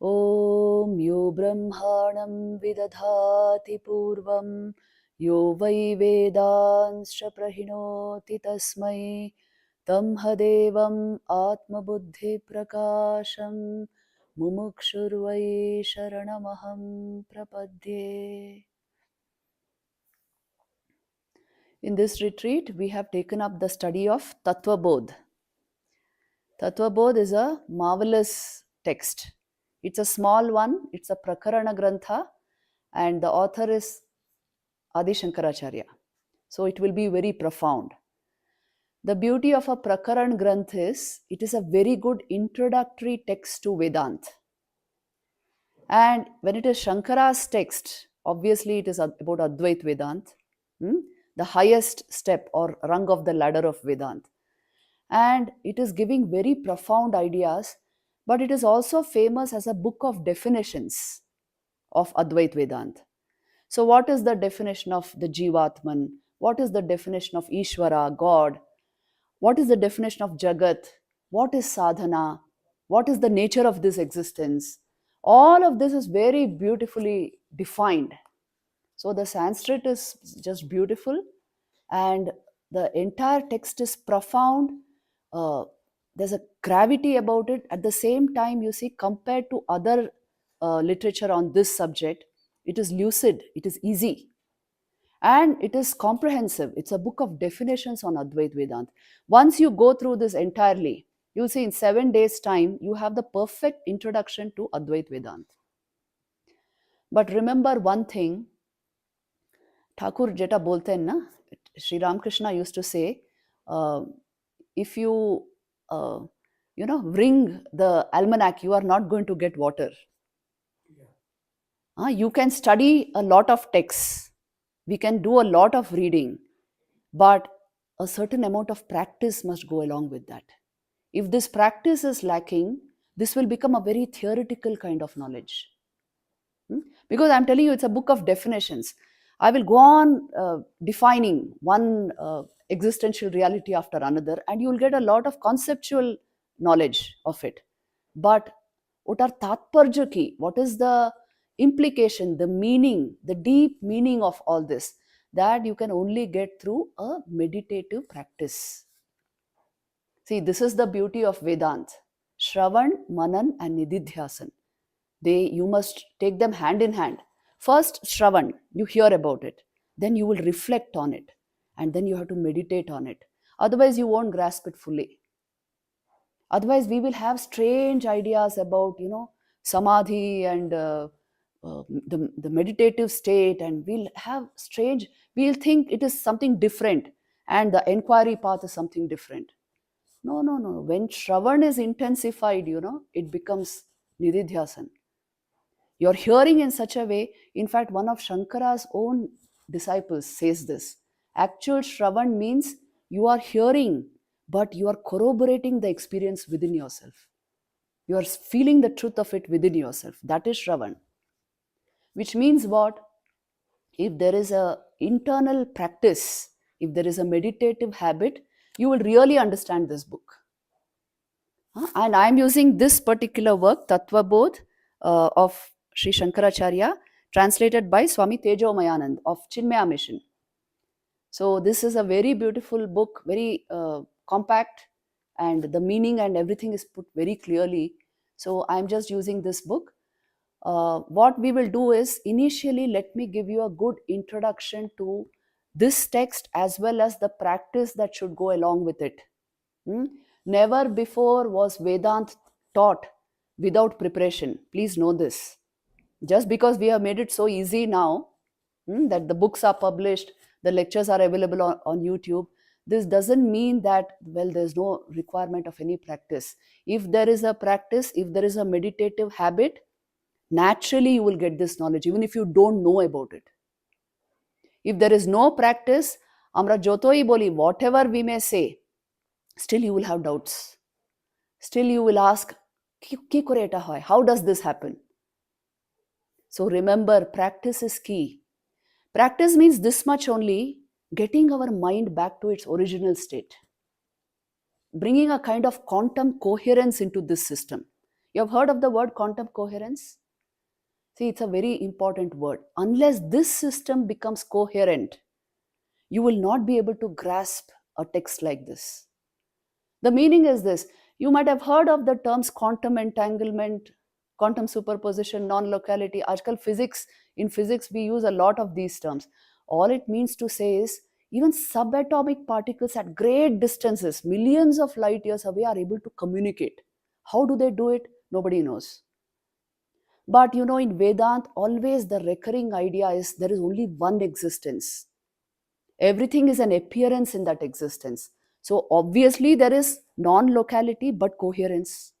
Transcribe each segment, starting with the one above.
Om yo brahmanam vidadhati purvam yo vai vedanscha prahinoti tasmai tam hadevam atma buddhi prakasham mumukshurvai sharanamaham prapadye. In this retreat, we have taken up the study of Tattva Bodh. Tattva Bodh is a marvelous text. It's a small one, it's a Prakarana Grantha, and the author is Adi Shankaracharya. So it will be very profound. The beauty of a Prakaran Granth is it is a very good introductory text to Vedanta. And when it is Shankara's text, obviously it is about Advait Vedanta, the highest step or rung of the ladder of Vedanta. And it is giving very profound ideas, but it is also famous as a book of definitions of Advait Vedanta. So, what is the definition of the Jivatman? What is the definition of Ishvara, God? What is the definition of Jagat? What is sadhana? What is the nature of this existence? All of this is very beautifully defined. So, the Sanskrit is just beautiful, and the entire text is profound. There's a gravity about it. At the same time, you see, compared to other literature on this subject, it is lucid, it is easy, and it is comprehensive. It's a book of definitions on Advait Vedanta. Once you go through this entirely, you'll see in 7 days' time, you have the perfect introduction to Advait Vedanta. But remember one thing, Thakur jeta bolte hain na, Sri Ramakrishna used to say, if you, wring the almanac, you are not going to get water. You can study a lot of texts. We can do a lot of reading, but a certain amount of practice must go along with that. If this practice is lacking, this will become a very theoretical kind of knowledge. Because I'm telling you, it's a book of definitions. I will go on defining one existential reality after another, and you will get a lot of conceptual knowledge of it. But what are tatparja ki? What is the implication, the meaning, the deep meaning of all this? That you can only get through a meditative practice. See, this is the beauty of Vedant. Shravan, Manan, and Nididhyasan. You must take them hand in hand. First, Shravan, you hear about it. Then you will reflect on it. And then you have to meditate on it. Otherwise, you won't grasp it fully. Otherwise, we will have strange ideas about, samadhi and the meditative state, and we'll think it is something different, and the inquiry path is something different. No. When Shravan is intensified, it becomes Nididhyasan. You're hearing in such a way. In fact, one of Shankara's own disciples says this. Actual Shravan means you are hearing, but you are corroborating the experience within yourself. You are feeling the truth of it within yourself. That is Shravan. Which means what? If there is a internal practice, if there is a meditative habit, you will really understand this book. And I'm using this particular work, Tattva Bodh, of Sri Shankaracharya, translated by Swami Tejomayanand of Chinmaya Mission. So this is a very beautiful book, very compact, and the meaning and everything is put very clearly. So I'm just using this book. What we will do is, initially, let me give you a good introduction to this text as well as the practice that should go along with it. Never before was Vedant taught without preparation. Please know this. Just because we have made it so easy now, that the books are published, the lectures are available on YouTube, this doesn't mean that, well, there's no requirement of any practice. If there is a practice, if there is a meditative habit, naturally you will get this knowledge, even if you don't know about it. If there is no practice, Amra Jotoi Boli, whatever we may say, still you will have doubts. Still you will ask, Ki koreta hoy? How does this happen? So remember, practice is key. Practice means this much only, getting our mind back to its original state, bringing a kind of quantum coherence into this system. You have heard of the word quantum coherence? See, it's a very important word. Unless this system becomes coherent, you will not be able to grasp a text like this. The meaning is this: you might have heard of the terms quantum entanglement, quantum superposition, non locality. Ajkal physics, in physics, we use a lot of these terms. All it means to say is even subatomic particles at great distances, millions of light years away, are able to communicate. How do they do it? Nobody knows. But in Vedant, always the recurring idea is there is only one existence. Everything is an appearance in that existence. So obviously there is non-locality but coherence.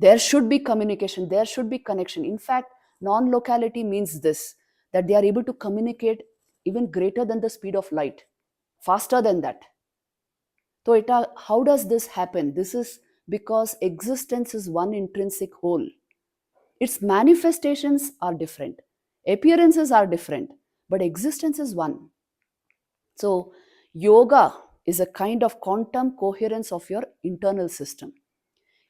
There should be communication, there should be connection. In fact, non-locality means this, that they are able to communicate even greater than the speed of light, faster than that. So how does this happen? This is because existence is one intrinsic whole. Its manifestations are different, appearances are different, but existence is one. So, yoga is a kind of quantum coherence of your internal system.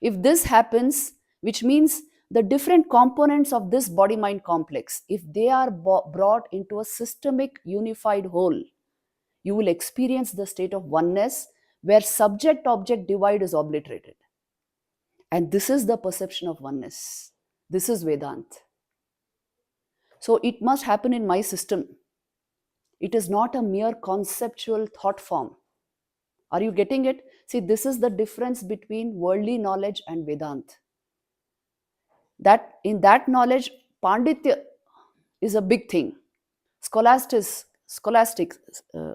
If this happens, which means the different components of this body mind complex, if they are brought into a systemic unified whole, you will experience the state of oneness where subject object divide is obliterated. And this is the perception of oneness. This is Vedant. So, it must happen in my system. It is not a mere conceptual thought form. Are you getting it? See, this is the difference between worldly knowledge and Vedant. That in that knowledge, Panditya is a big thing. Scholastic uh,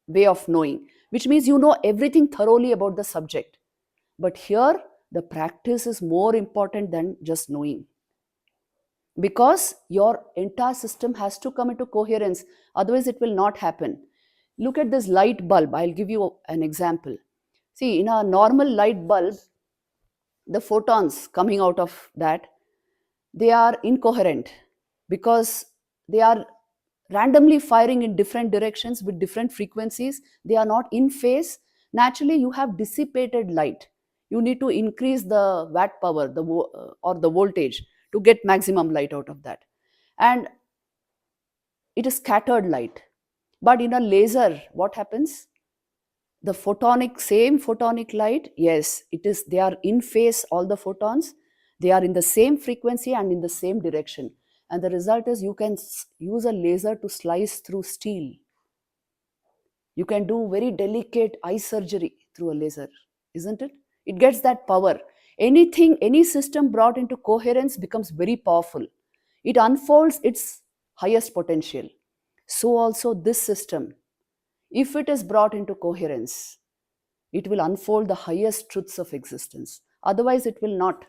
way of knowing, which means you know everything thoroughly about the subject. But here, the practice is more important than just knowing. Because your entire system has to come into coherence, otherwise, it will not happen. Look at this light bulb. I'll give you an example. See, in a normal light bulb, the photons coming out of that, they are incoherent because they are randomly firing in different directions with different frequencies. They are not in phase. Naturally, you have dissipated light. You need to increase the watt power, or the voltage, to get maximum light out of that. And it is scattered light. But in a laser, what happens? The same photonic light, yes, it is, they are in phase, all the photons, they are in the same frequency and in the same direction. And the result is you can use a laser to slice through steel. You can do very delicate eye surgery through a laser, isn't it? It gets that power. Any system brought into coherence becomes very powerful. It unfolds its highest potential. So also this system, if it is brought into coherence, it will unfold the highest truths of existence. Otherwise, it will not.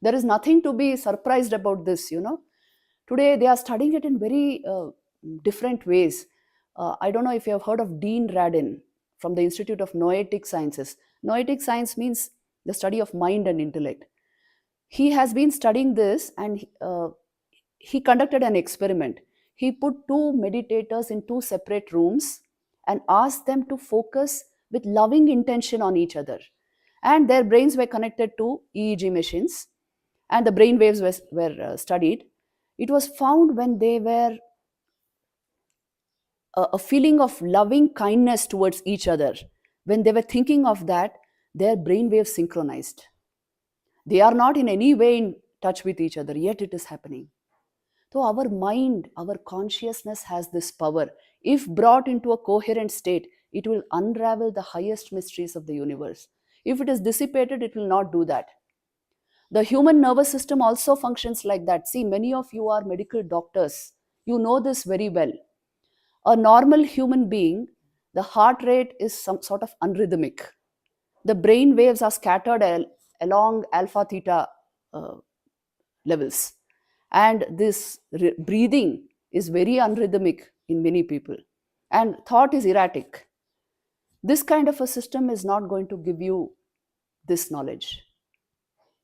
There is nothing to be surprised about this. Today, they are studying it in very different ways. I don't know if you have heard of Dean Radin from the Institute of Noetic Sciences. Noetic science means the study of mind and intellect. He has been studying this, and he conducted an experiment. He put two meditators in two separate rooms and asked them to focus with loving intention on each other. And their brains were connected to EEG machines, and the brain waves were studied. It was found when they were a feeling of loving kindness towards each other, when they were thinking of that, their brain waves synchronized. They are not in any way in touch with each other, yet it is happening. So, our mind, our consciousness has this power. If brought into a coherent state, it will unravel the highest mysteries of the universe. If it is dissipated, it will not do that. The human nervous system also functions like that. See, many of you are medical doctors. You know this very well. A normal human being, the heart rate is some sort of unrhythmic. The brain waves are scattered along alpha theta uh, levels. And this breathing is very unrhythmic in many people. And thought is erratic. This kind of a system is not going to give you this knowledge.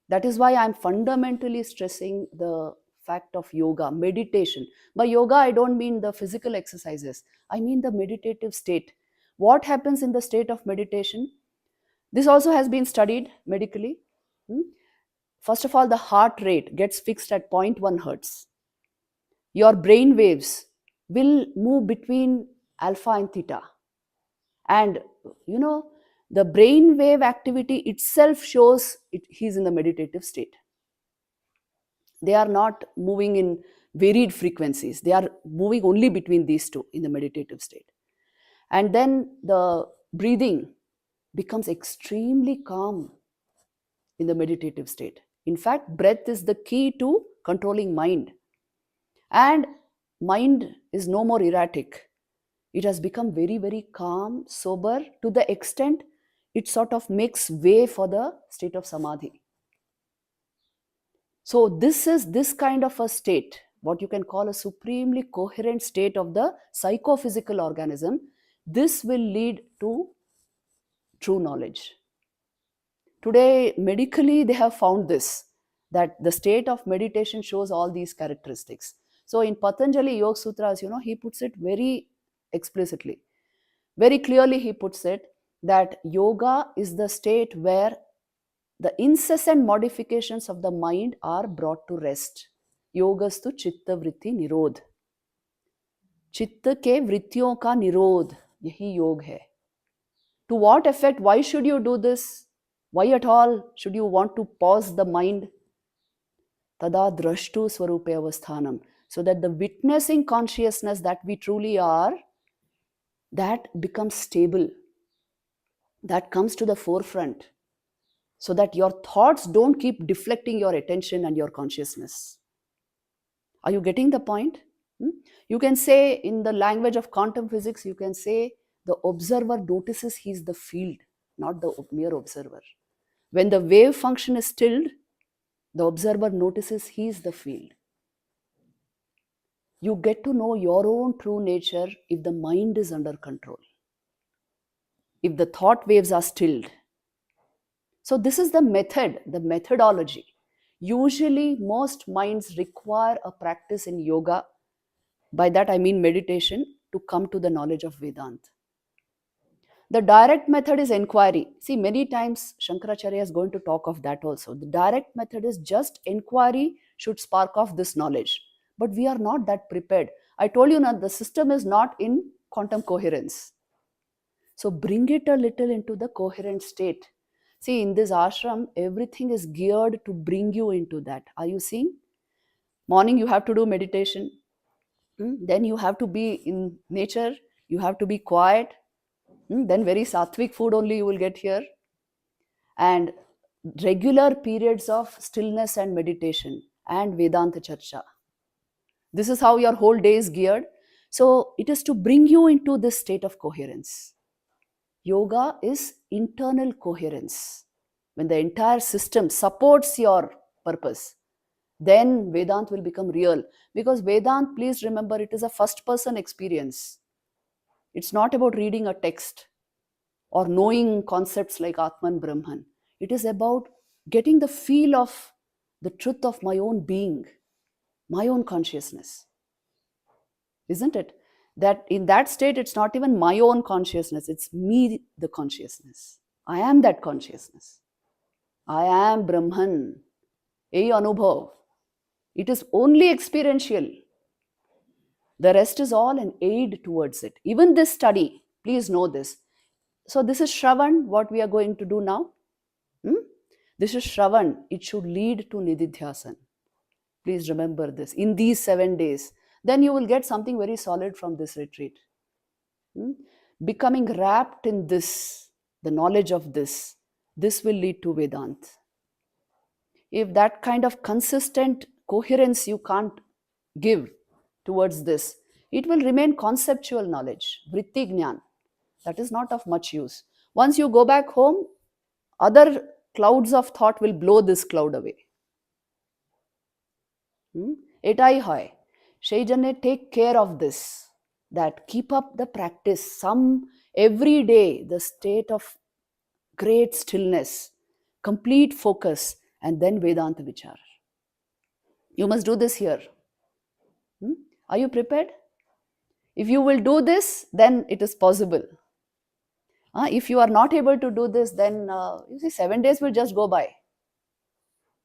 That is why I'm fundamentally stressing the fact of yoga, meditation. By yoga, I don't mean the physical exercises, I mean the meditative state. What happens in the state of meditation? This also has been studied medically. Hmm? First of all, the heart rate gets fixed at zero point 0.1 hertz. Your brain waves will move between alpha and theta. And you know, the brain wave activity itself shows he's in the meditative state. They are not moving in varied frequencies, they are moving only between these two in the meditative state. And then the breathing becomes extremely calm in the meditative state. In fact, breath is the key to controlling mind. And mind is no more erratic. It has become very, very calm, sober, to the extent it sort of makes way for the state of samadhi. So, this is this kind of a state, what you can call a supremely coherent state of the psychophysical organism. This will lead to true knowledge. Today, medically, they have found this, that the state of meditation shows all these characteristics. So, in Patanjali Yoga Sutras, he puts it very explicitly, very clearly. He puts it that yoga is the state where the incessant modifications of the mind are brought to rest. योगस्तु चित्त वृत्ति निरोध, चित्त के वृत्तियों का निरोध, यही योग है. To what effect? Why should you do this? Why at all should you want to pause the mind? Tada drashtu swarupe avasthanam. So that the witnessing consciousness that we truly are, that becomes stable, that comes to the forefront, so that your thoughts don't keep deflecting your attention and your consciousness. Are you getting the point? You can say, in the language of quantum physics, you can say the observer notices he's the field, not the mere observer. When the wave function is stilled, the observer notices he's the field. You get to know your own true nature if the mind is under control, if the thought waves are stilled. So this is the method, the methodology. Usually most minds require a practice in yoga, by that I mean meditation, to come to the knowledge of Vedanta. The direct method is inquiry. See, many times Shankaracharya is going to talk of that also. The direct method is just inquiry should spark off this knowledge. But we are not that prepared. I told you now, the system is not in quantum coherence. So bring it a little into the coherent state. See, in this ashram, everything is geared to bring you into that. Are you seeing? Morning, you have to do meditation. Then you have to be in nature. You have to be quiet. Then very sattvic food only you will get here. And regular periods of stillness and meditation and Vedanta Charcha. This is how your whole day is geared. So it is to bring you into this state of coherence. Yoga is internal coherence. When the entire system supports your purpose, then Vedanta will become real. Because Vedanta, please remember, it is a first person experience. It's not about reading a text or knowing concepts like Atman Brahman. It is about getting the feel of the truth of my own being, my own consciousness. Isn't it? That in that state, it's not even my own consciousness, it's me, the consciousness. I am that consciousness. I am Brahman. Ei Anubhav. It is only experiential. The rest is all an aid towards it. Even this study, please know this. So this is Shravan, what we are going to do now. This is Shravan. It should lead to Nididhyasan. Please remember this. In these 7 days, then you will get something very solid from this retreat. Becoming wrapped in this, the knowledge of this will lead to Vedanta. If that kind of consistent coherence you can't give towards this, it will remain conceptual knowledge, vritti jnana. That is not of much use. Once you go back home, other clouds of thought will blow this cloud away. Etai hoy. Shaijane, take care of this. That keep up the practice. Every day, the state of great stillness, complete focus, and then Vedanta Vichar. You must do this here. Are you prepared? If you will do this, then it is possible. If you are not able to do this, then you see 7 days will just go by.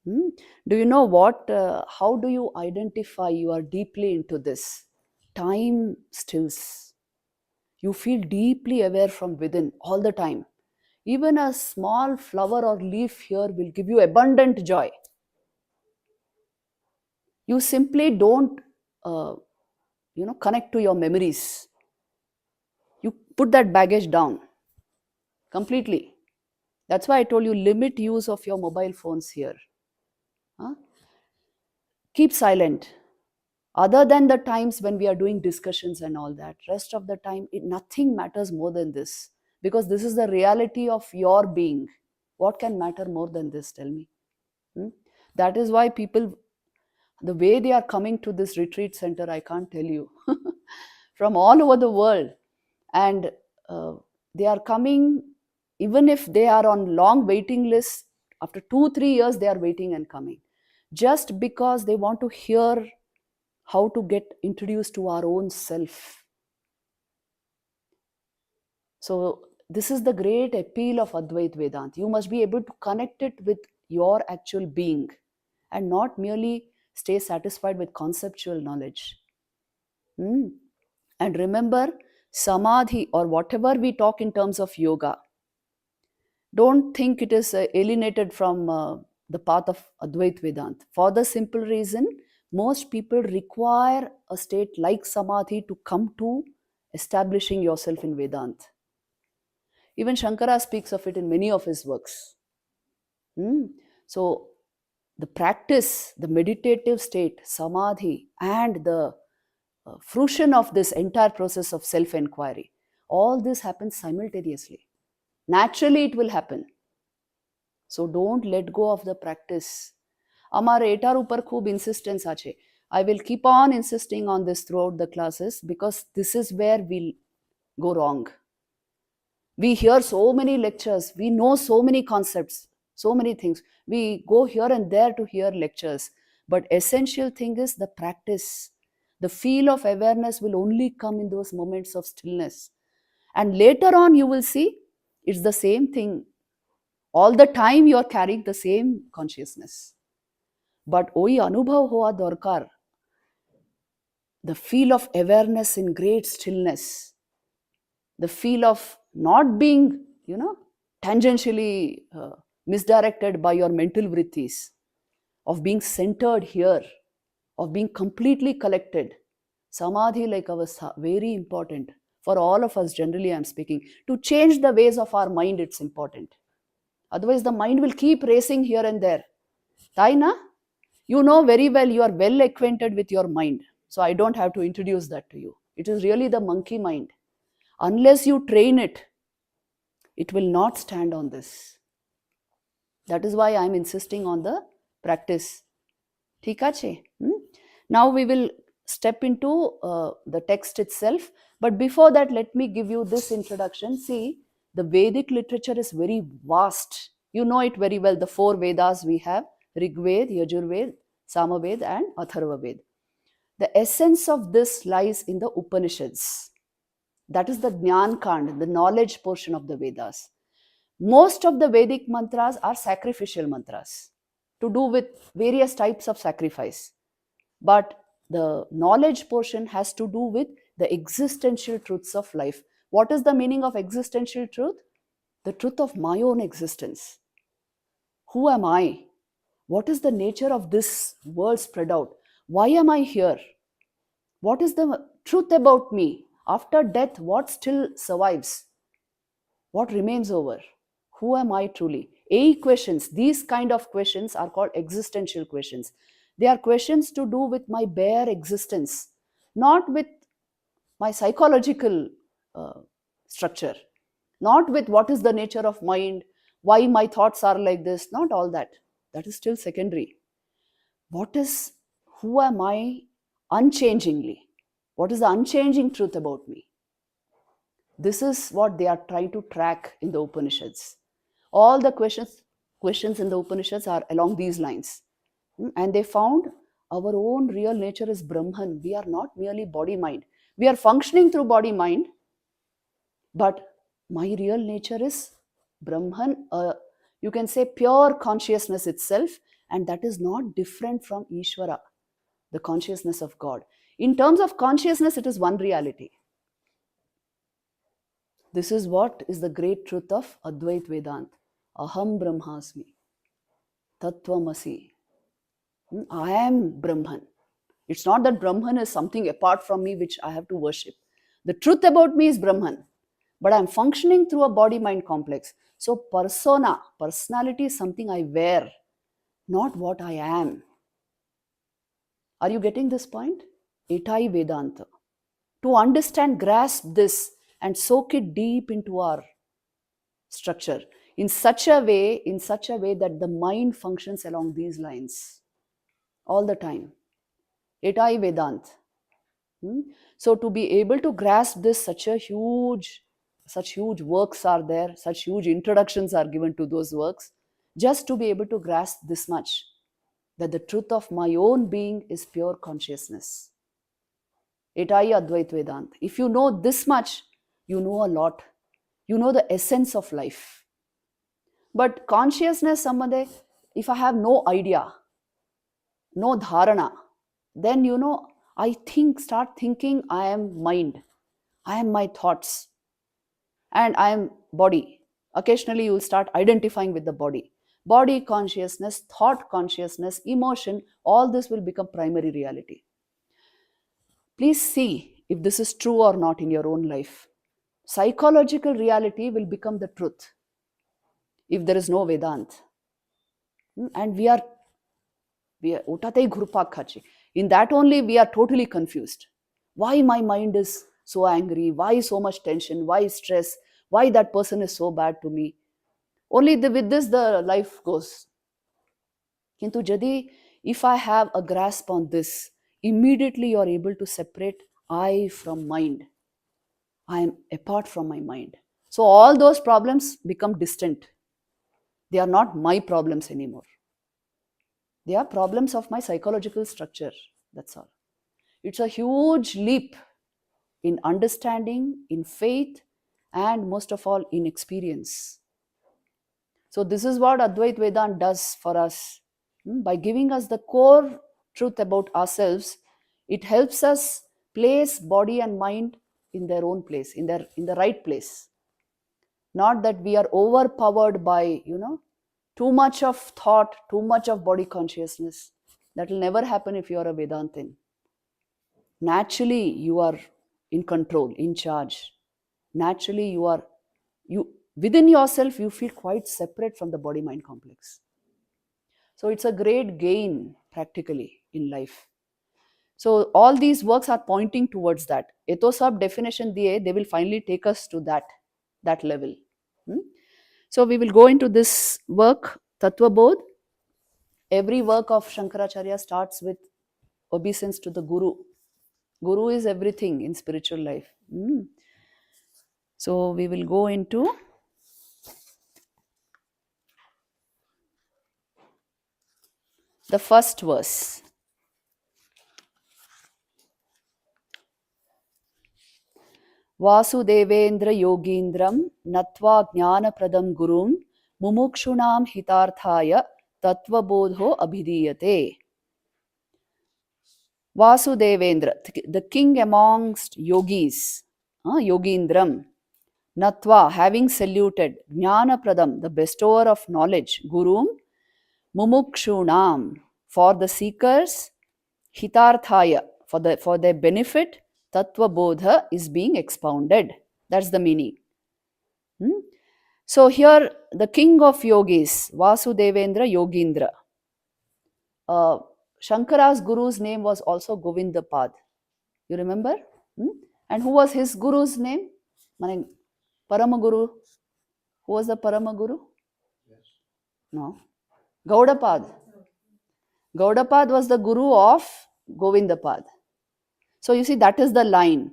Hmm? Do you know what? How do you identify you are deeply into this? Time stills. You feel deeply aware from within all the time. Even a small flower or leaf here will give you abundant joy. You simply don't, uh, connect to your memories. You put that baggage down completely. That's why I told you limit use of your mobile phones here. Huh? Keep silent. Other than the times when we are doing discussions and all that, rest of the time, nothing matters more than this, because this is the reality of your being. What can matter more than this? Tell me. Hmm? That is why people, the way they are coming to this retreat center, I can't tell you, from all over the world. And uh, they are coming, even if they are on long waiting lists, after 2 3 years they are waiting and coming, just because they want to hear how to get introduced to our own self. So this is the great appeal of Advait Vedant. You must be able to connect it with your actual being and not merely stay satisfied with conceptual knowledge. Hmm. And remember, samadhi, or whatever we talk in terms of yoga, don't think it is alienated from the path of Advait Vedant. For the simple reason, most people require a state like samadhi to come to establishing yourself in Vedant. Even Shankara speaks of it in many of his works. Hmm. So, the practice, the meditative state, samadhi, and the fruition of this entire process of self inquiry, all this happens simultaneously. Naturally, it will happen. So don't let go of the practice. અમારે ATAR ઉપર ખૂબ insistence છે. I will keep on insisting on this throughout the classes, because this is where we'll go wrong. We hear so many lectures, we know so many concepts, so many things. We go here and there to hear lectures. But essential thing is the practice. The feel of awareness will only come in those moments of stillness. And later on, you will see it's the same thing. All the time you are carrying the same consciousness. But oi anubhav hoa dorkar, the feel of awareness in great stillness, the feel of not being, tangentially misdirected by your mental vrittis, of being centered here, of being completely collected. Samadhi, like avastha, very important for all of us. Generally, I'm speaking, to change the ways of our mind, it's important. Otherwise, the mind will keep racing here and there. Taina, you know very well, you are well acquainted with your mind. So I don't have to introduce that to you. It is really the monkey mind. Unless you train it, it will not stand on this. That is why I'm insisting on the practice. ठीक আছে? Now we will step into the text itself. But before that, let me give you this introduction. See, the Vedic literature is very vast. You know it very well. The four Vedas we have: Rig Ved, Yajurved, Samaved, and Atharva Ved. The essence of this lies in the Upanishads. That is the Jnana Kand, the knowledge portion of the Vedas. Most of the Vedic mantras are sacrificial mantras to do with various types of sacrifice. But the knowledge portion has to do with the existential truths of life. What is the meaning of existential truth? The truth of my own existence. Who am I? What is the nature of this world spread out? Why am I here? What is the truth about me? After death, what still survives? What remains over? Who am I truly? Questions, these kind of questions are called existential questions. They are questions to do with my bare existence, not with my psychological uh, structure, not with what is the nature of mind, why my thoughts are like this, not all that. That is still secondary. What is, who am I unchangingly? What is the unchanging truth about me? This is what they are trying to track in the Upanishads. All the questions in the Upanishads are along these lines. And they found our own real nature is Brahman. We are not merely body mind. We are functioning through body mind, but my real nature is Brahman. You can say pure consciousness itself. and that is not different from Ishvara, the consciousness of God. In terms of consciousness, it is one reality. This is what is the great truth of Advait Vedant. Aham Brahmasmi, Tattvamasi. I am Brahman. It's not that Brahman is something apart from me which I have to worship. The truth about me is Brahman, but I'm functioning through a body mind complex. So, persona, personality is something I wear, not what I am. Are you getting this point? Itai Vedanta. To understand, grasp this and soak it deep into our structure in such a way that the mind functions along these lines all the time. Itai Vedant. So to be able to grasp this, such huge works are there, such huge introductions are given to those works, just to be able to grasp this much, that the truth of my own being is pure consciousness. Itai Advait Vedant. If you know this much, you know a lot. You know the essence of life. But consciousness, Samade, if I have no idea, no dharana, then start thinking I am mind, I am my thoughts, and I am body. Occasionally, you will start identifying with the body. Body consciousness, thought consciousness, emotion, all this will become primary reality. Please see if this is true or not in your own life. Psychological reality will become the truth if there is no Vedant. And we are utatei ghurpakhachi. In that only we are totally confused. Why my mind is so angry? Why so much tension? Why stress? Why that person is so bad to me? Only with this the life goes. Kintu jadi, if I have a grasp on this, immediately you are able to separate I from mind. I am apart from my mind. So all those problems become distant. They are not my problems anymore. They are problems of my psychological structure. That's all. It's a huge leap in understanding, in faith, and most of all in experience. So, this is what Advait Vedant does for us. By giving us the core truth about ourselves, it helps us place body and mind in their own place, in the right place. Not that we are overpowered by, too much of thought, too much of body consciousness. That will never happen if you are a Vedantin. Naturally, you are in control, in charge. Naturally, you within yourself, you feel quite separate from the body mind complex. So it's a great gain practically in life. So all these works are pointing towards that. Eto sab definition diye, they will finally take us to that level. So we will go into this work, Tattva Bodh. Every work of Shankaracharya starts with obeisance to the Guru. Guru is everything in spiritual life. So we will go into the first verse. Vasudevendra Yogindram Natva Jnanapradam Gurum Mumukshunam Hitarthaya Tattva Bodho Abhidiyate. Vasudevendra, the king amongst yogis, Yogindram, Natva, having saluted, Jnanapradam, the bestower of knowledge, Gurum, Mumukshunam, for the seekers, Hitarthaya, for their benefit, Tattva Bodha is being expounded. That's the meaning. So here, the king of yogis, Vasudevendra Yogindra. Shankara's guru's name was also Govindapad. You remember? And who was his guru's name? Paramaguru. Who was the Paramaguru? No. Gaudapad. Gaudapad was the guru of Govindapad. So you see, that is the line.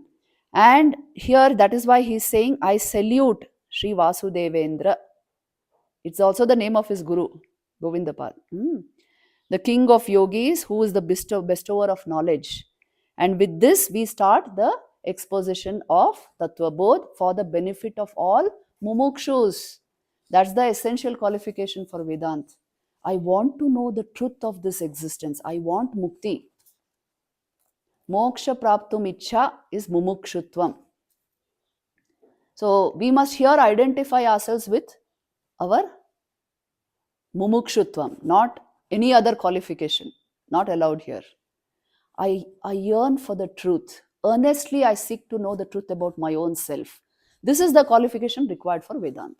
And here, that is why he is saying, I salute Sri Vasudevendra. It's also the name of his guru, Govindapad. The king of yogis, who is the bestower of knowledge. And with this, we start the exposition of Tattva Bodh for the benefit of all mumukshus. That's the essential qualification for Vedant. I want to know the truth of this existence. I want mukti. Moksha praptum ichha is mumukshutvam. So we must here identify ourselves with our mumukshutvam, not any other qualification, not allowed here. I yearn for the truth. Earnestly, I seek to know the truth about my own self. This is the qualification required for Vedanta.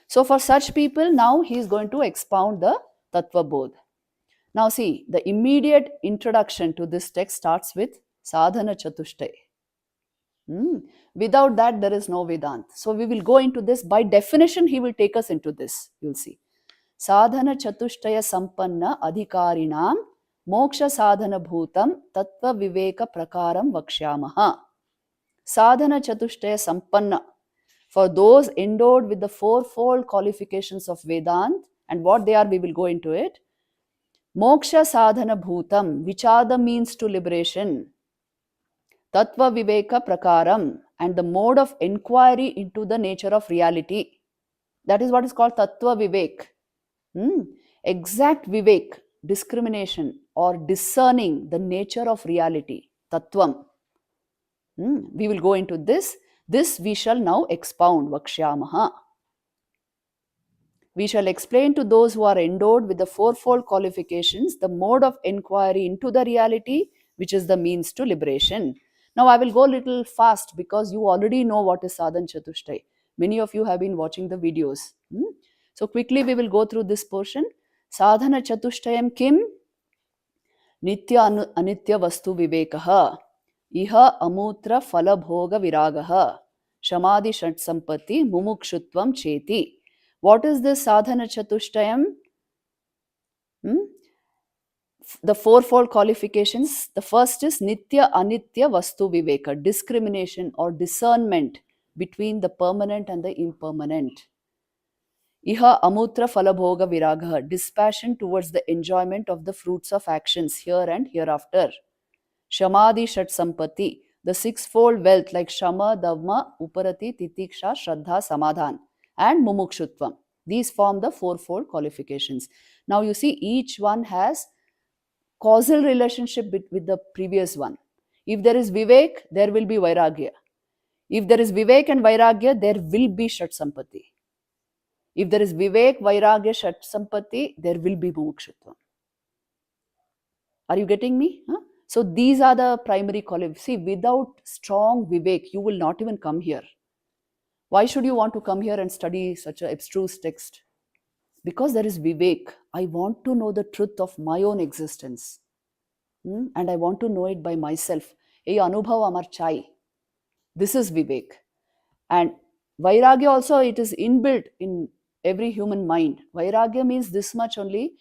So, for such people, now he is going to expound the Tattva Bodh. Now, see, the immediate introduction to this text starts with Sadhana Chatushtay. Without that, there is no Vedanta. So, we will go into this. By definition, he will take us into this. You'll see. Sadhana Chatushtaya Sampanna Adhikarinam Moksha Sadhana Bhutam Tattva Viveka Prakaram Vakshyamaha. Sadhana Chatushtaya Sampanna. For those endowed with the fourfold qualifications of Vedanta, and what they are, we will go into it. Moksha Sadhana Bhutam, which are the means to liberation. Tattva Viveka Prakaram, and the mode of inquiry into the nature of reality. That is what is called Tattva Vivek. Exact Vivek, discrimination or discerning the nature of reality. Tattvam. We will go into this. This we shall now expound, Vakshyamaha. We shall explain to those who are endowed with the fourfold qualifications the mode of inquiry into the reality, which is the means to liberation. Now, I will go a little fast because you already know what is Sadhana Chatushtay. Many of you have been watching the videos. So, quickly we will go through this portion. Sadhana Chatushtayam Kim? Nitya Anitya Vastu Vivekaha. Iha Amutra Falabhoga Viragaha. Shamadhi Shat Sampati Mumukshutvam Cheti. What is this Sadhana Chatushtayam? The fourfold qualifications. The first is Nitya Anitya Vastu Viveka, discrimination or discernment between the permanent and the impermanent. Iha Amutra Falabhoga Viragaha, dispassion towards the enjoyment of the fruits of actions here and hereafter. Shamadhi Shat Sampati, the sixfold wealth like Shama, Dhamma, Uparati, Titiksha, Shraddha, Samadhan, and Mumukshutvam. These form the fourfold qualifications. Now you see, each one has causal relationship with the previous one. If there is Vivek, there will be Vairagya. If there is Vivek and Vairagya, there will be Shat Sampati. If there is Vivek, Vairagya, Shat Sampati, there will be Mumukshutvam. Are you getting me? So these are the primary qualifications. See, without strong Vivek, you will not even come here. Why should you want to come here and study such an abstruse text? Because there is Vivek. I want to know the truth of my own existence. And I want to know it by myself. Ei Anubhav Amar Chai. This is Vivek. And Vairagya also, it is inbuilt in every human mind. Vairagya means this much only.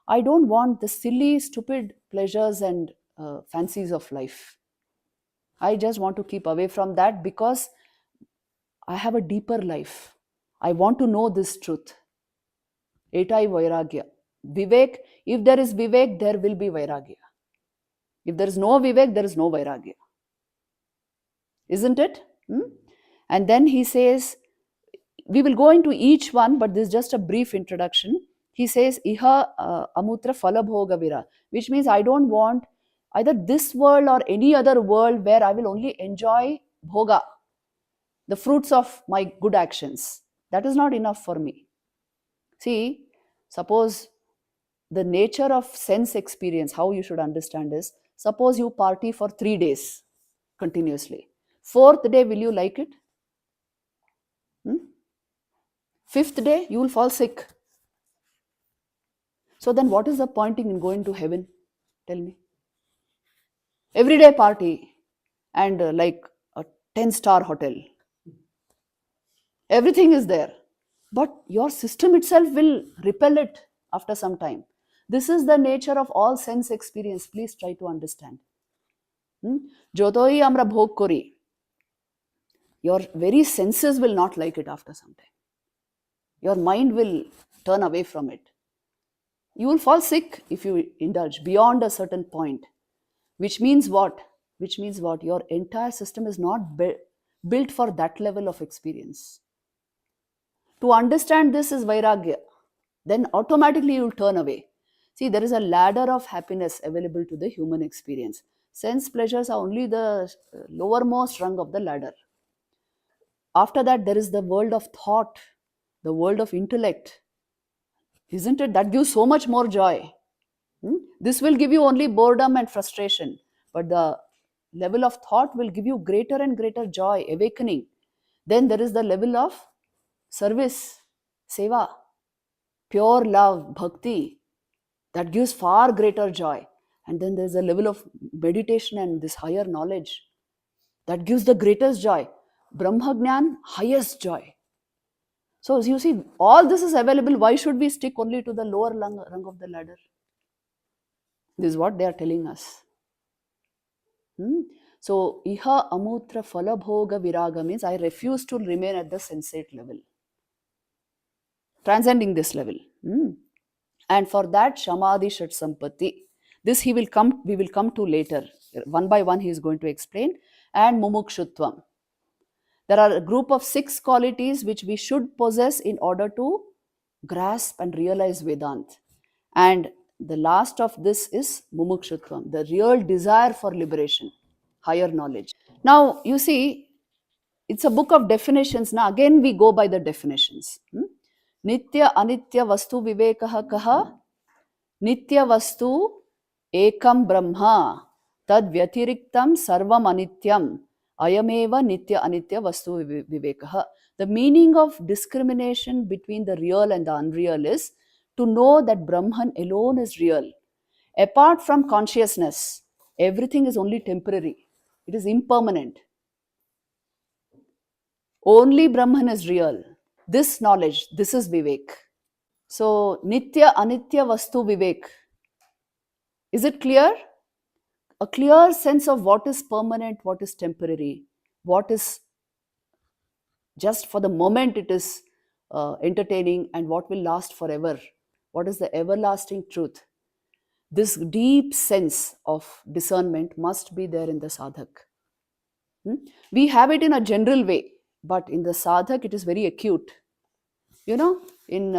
I don't want the silly, stupid pleasures and fancies of life. I just want to keep away from that because I have a deeper life. I want to know this truth. Etai Vairagya. Vivek, if there is Vivek, there will be Vairagya. If there is no Vivek, there is no Vairagya. Isn't it? And then he says, we will go into each one, but this is just a brief introduction. He says, Iha Amutra Falabhoga Vira, which means I don't want either this world or any other world where I will only enjoy bhoga, the fruits of my good actions. That is not enough for me. See, suppose the nature of sense experience, how you should understand is, suppose you party for 3 days continuously. 4th day, will you like it? 5th day, you will fall sick. So then what is the point in going to heaven? Tell me. Everyday party and like a 10-star hotel. Everything is there. But your system itself will repel it after some time. This is the nature of all sense experience. Please try to understand. Jotoi amra bhog kori. Your very senses will not like it after some time. Your mind will turn away from it. You will fall sick if you indulge beyond a certain point. Which means what? Which means what? Your entire system is not built for that level of experience. To understand this is Vairagya. then automatically you'll turn away. See, there is a ladder of happiness available to the human experience. Sense pleasures are only the lowermost rung of the ladder. After that, there is the world of thought, the world of intellect, isn't it? That gives so much more joy. This will give you only boredom and frustration, but the level of thought will give you greater and greater joy, awakening. Then there is the level of service, seva, pure love, bhakti, that gives far greater joy. And then there's a level of meditation and this higher knowledge that gives the greatest joy. Brahmagnan, highest joy. So as you see, all this is available. Why should we stick only to the lower rung of the ladder? This is what they are telling us. So, iha amutra falabhoga viraga means I refuse to remain at the sensate level, transcending this level. And for that, Shamadhi Shat Sampatti. This we will come to later. One by one, he is going to explain. And Mumukshutvam. There are a group of 6 qualities which we should possess in order to grasp and realize Vedant. And the last of this is Mumukshutvam, the real desire for liberation, higher knowledge. Now, you see, it's a book of definitions. Now, again, we go by the definitions. Nitya Anitya Vastu Vivekaha Kaha Nitya Vastu Ekam Brahma Tad Vyatiriktam Sarvam Anityam Ayameva Nitya Anitya Vastu Vivekaha. The meaning of discrimination between the real and the unreal is to know that Brahman alone is real. Apart from consciousness, everything is only temporary. It is impermanent. Only Brahman is real. This knowledge, this is Vivek. So, Nitya Anitya Vastu Vivek. Is it clear? A clear sense of what is permanent, what is temporary, what is just for the moment it is entertaining, and what will last forever. What is the everlasting truth? This deep sense of discernment must be there in the sadhak. We have it in a general way, but in the sadhak it is very acute. You know, in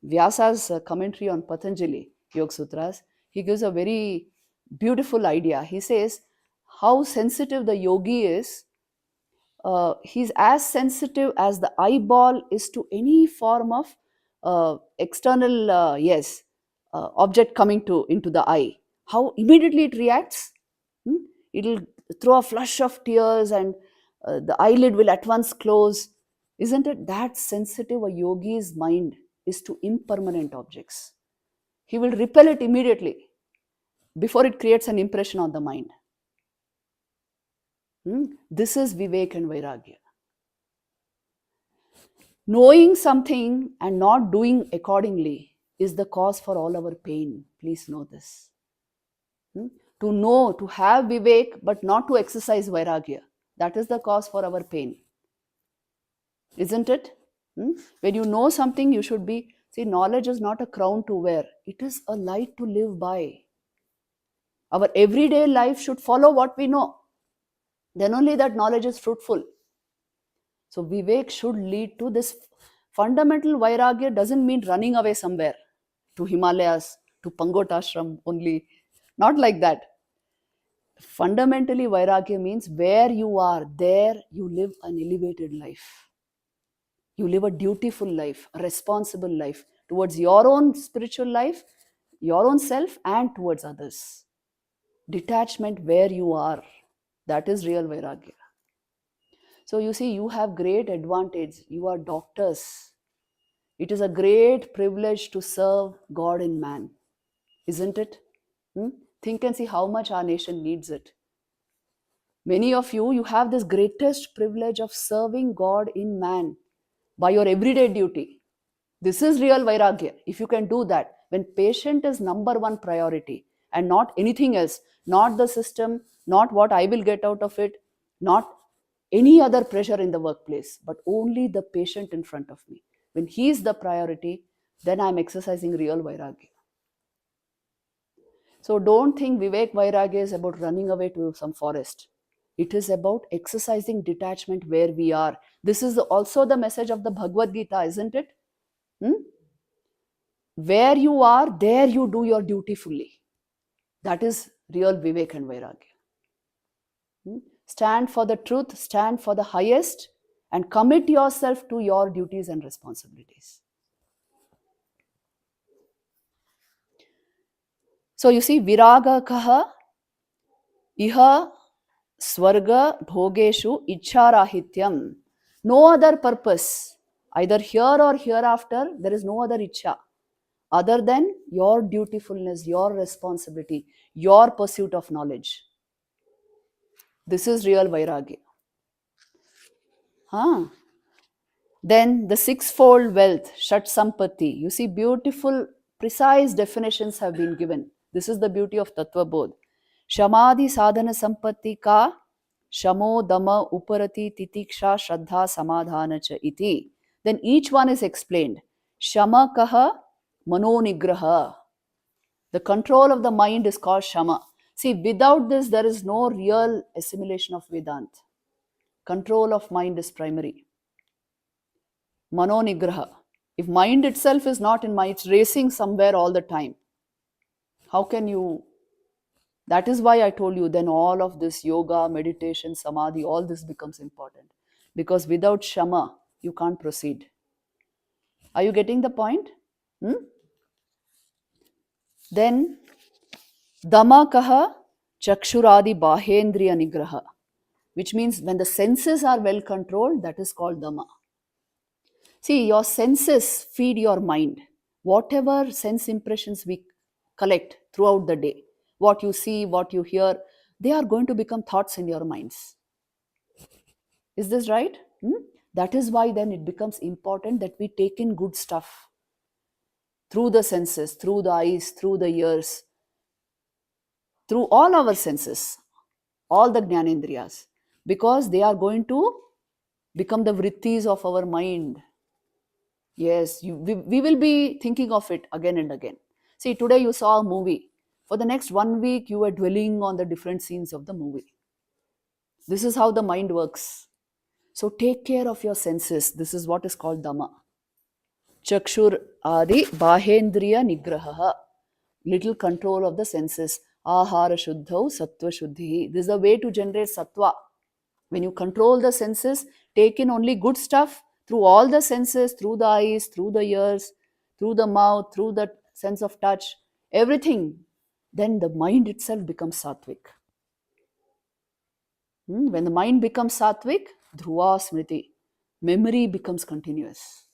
Vyasa's commentary on Patanjali Yoga Sutras, he gives a very beautiful idea. He says how sensitive the yogi is. He's as sensitive as the eyeball is to any form of external, object coming into the eye. How immediately it reacts. It'll throw a flush of tears, and the eyelid will at once close. Isn't it that sensitive a yogi's mind is to impermanent objects? He will repel it immediately before it creates an impression on the mind. This is Vivek and Vairagya. Knowing something and not doing accordingly is the cause for all our pain. Please know this. To know, to have Vivek, but not to exercise Vairagya, that is the cause for our pain. Isn't it? When you know something, you should be. See, knowledge is not a crown to wear, it is a light to live by. Our everyday life should follow what we know. Then only that knowledge is fruitful. So, Vivek should lead to this. Fundamental Vairagya doesn't mean running away somewhere to Himalayas, to Pangotashram only. Not like that. Fundamentally, Vairagya means where you are, there you live an elevated life. You live a dutiful life, a responsible life towards your own spiritual life, your own self, and towards others. Detachment where you are, that is real Vairagya. So you see, you have great advantage. You are doctors. It is a great privilege to serve God in man, isn't it? Think and see how much our nation needs it. Many of you, you have this greatest privilege of serving God in man by your everyday duty. This is real Vairagya. If you can do that, when patient is number one priority and not anything else, not the system, not what I will get out of it, not any other pressure in the workplace, but only the patient in front of me. When he is the priority, then I'm exercising real Vairagya. So don't think Vivek Vairagya is about running away to some forest. It is about exercising detachment where we are. This is also the message of the Bhagavad Gita, isn't it? Where you are, there you do your duty fully. That is real vivek and vairagya. Stand for the truth, stand for the highest, and commit yourself to your duties and responsibilities. So you see, viraga kaha iha swarga bhogeshu icharahityam. No other purpose, either here or hereafter, there is no other icha other than your dutifulness, your responsibility, your pursuit of knowledge. This is real vairagya. Huh? Then the sixfold wealth, Shat Sampatti. You see, beautiful, precise definitions have been given. This is the beauty of Tattva Bodh. Shamadhi sadhana sampatti ka shamo dama uparati titiksha shraddha samadhana cha iti. Then each one is explained. Shama kaha mano nigraha. The control of the mind is called shama. See, without this, there is no real assimilation of Vedant. Control of mind is primary. Mano nigraha. If mind itself is not in mind, it's racing somewhere all the time. How can you? That is why I told you, then all of this yoga, meditation, samadhi, all this becomes important. Because without shama, you can't proceed. Are you getting the point? Then, dama kaha chakshuradi bahendriya nigraha. Which means when the senses are well controlled, that is called dama. See, your senses feed your mind. Whatever sense impressions we collect throughout the day, what you see, what you hear, they are going to become thoughts in your minds. Is this right? That is why then it becomes important that we take in good stuff through the senses, through the eyes, through the ears, through all our senses, all the jnanendriyas, because they are going to become the vrittis of our mind. Yes, we will be thinking of it again and again. See, today you saw a movie. For the next 1 week, you were dwelling on the different scenes of the movie. This is how the mind works. So take care of your senses. This is what is called Dhamma. Chakshur adi bahendriya nigraha. Little control of the senses. Ahara shuddhau sattva shuddhi. This is a way to generate sattva. When you control the senses, take in only good stuff through all the senses, through the eyes, through the ears, through the mouth, through the sense of touch, everything, then the mind itself becomes sattvic. When the mind becomes sattvic, dhruva smriti, memory becomes continuous.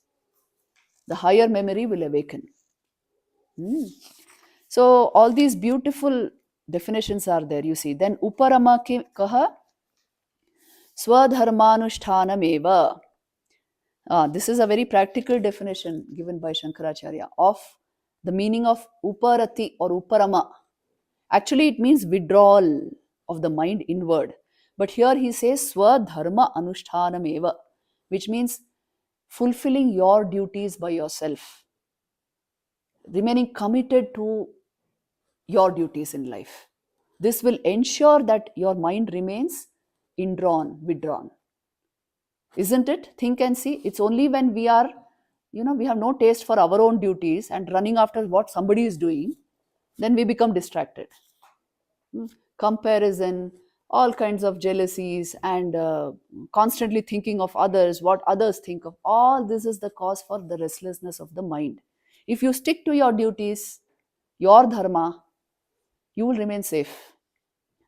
The higher memory will awaken. So all these beautiful definitions are there, you see. Then uparama kaha swadharmanushtanam eva. This is a very practical definition given by Shankaracharya of the meaning of uparati or uparama. Actually, it means withdrawal of the mind inward. But here he says swadharma anushtanam eva, which means fulfilling your duties by yourself, remaining committed to your duties in life. This will ensure that your mind remains indrawn, withdrawn. Isn't it? Think and see. It's only when we are, we have no taste for our own duties and running after what somebody is doing, then we become distracted. Comparison, all kinds of jealousies, and constantly thinking of others, what others think of. All this is the cause for the restlessness of the mind. If you stick to your duties, your dharma, you will remain safe.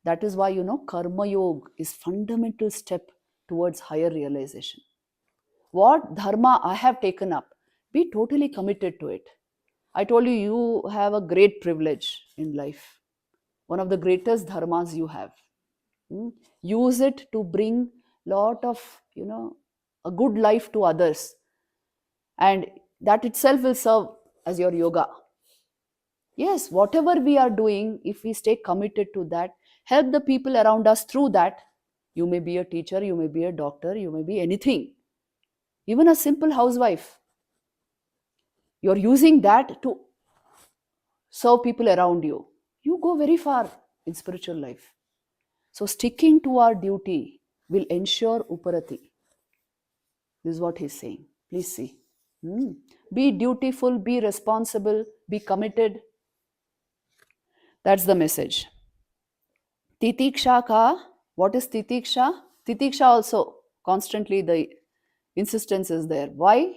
That is why, karma yoga is fundamental step towards higher realization. What dharma I have taken up, be totally committed to it. I told you, you have a great privilege in life. One of the greatest dharmas you have. Use it to bring lot of, a good life to others. And that itself will serve as your yoga. Yes, whatever we are doing, if we stay committed to that, help the people around us through that. You may be a teacher, you may be a doctor, you may be anything. Even a simple housewife. You're using that to serve people around you. You go very far in spiritual life. So sticking to our duty will ensure uparati. This is what he's saying. Please see. Hmm. Be dutiful, be responsible, be committed. That's the message. Titiksha ka, what is titiksha? Titiksha also, constantly the insistence is there. Why?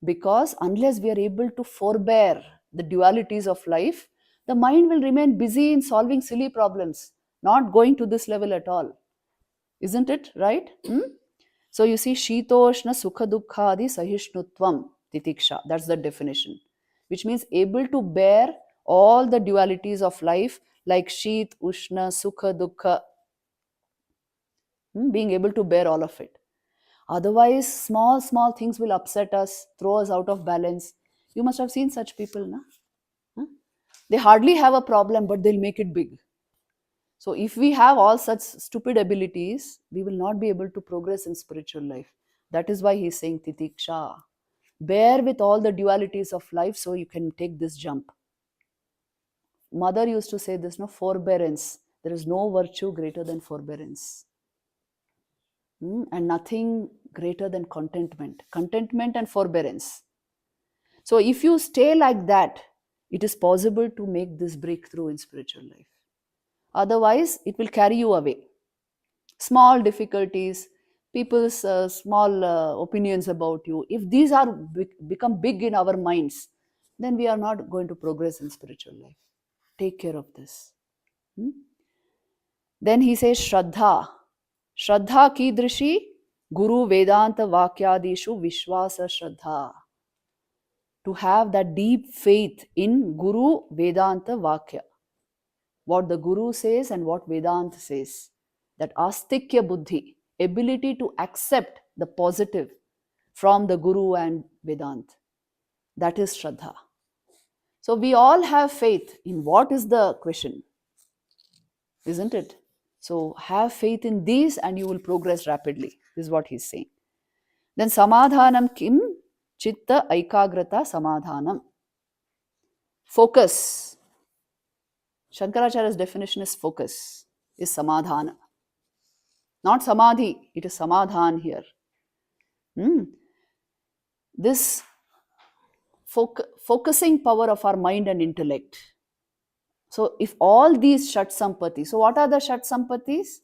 Because unless we are able to forbear the dualities of life, the mind will remain busy in solving silly problems, not going to this level at all. Isn't it right? Hmm? So you see, Shitoshna Sukha Dukkhadi Sahishnutvam Titiksha. That's the definition, which means able to bear all the dualities of life like Sheet, Ushna, Sukha, Dukkha, being able to bear all of it. Otherwise, small things will upset us, throw us out of balance. You must have seen such people, na? Huh? They hardly have a problem, but they'll make it big. So, if we have all such stupid abilities, we will not be able to progress in spiritual life. That is why he's saying Titiksha. Bear with all the dualities of life so you can take this jump. Mother used to say this, no, forbearance. There is no virtue greater than forbearance. And nothing greater than contentment. Contentment and forbearance. So, if you stay like that, it is possible to make this breakthrough in spiritual life. Otherwise, it will carry you away. Small difficulties, people's small opinions about you, if these are become big in our minds, then we are not going to progress in spiritual life. Take care of this. Hmm? Then he says Shraddha. Shraddha kidrishi Guru Vedanta Vakyadishu Vishwasa Shraddha. To have that deep faith in Guru Vedanta Vakya. What the Guru says and what Vedanta says. That astikya buddhi, ability to accept the positive from the Guru and Vedanta. That is Shraddha. So we all have faith in what is the question, isn't it? So have faith in these and you will progress rapidly. This is what he's saying. Then Samadhanam kim chitta aikagrata samadhanam. Focus. Shankaracharya's definition is focus, is samadhana. Not samadhi, it is samadhan here. Hmm. This focusing power of our mind and intellect. So, if all these Shat Sampati, so what are the Shat Sampatis?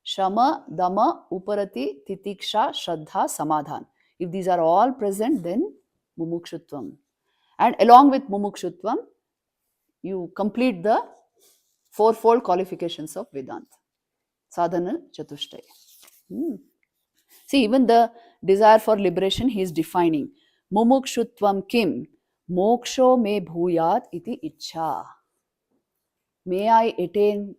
Shama, Dama, Uparati, Titiksha, Shraddha, Samadhan. If these are all present, then Mumukshutvam. And along with Mumukshutvam, you complete the fourfold qualifications of Vedanta. Sadhana Chatushtaya. Hmm. See, even the desire for liberation, he is defining. Mumukshutvam kim? Moksho me bhuyat iti ichha. May I attain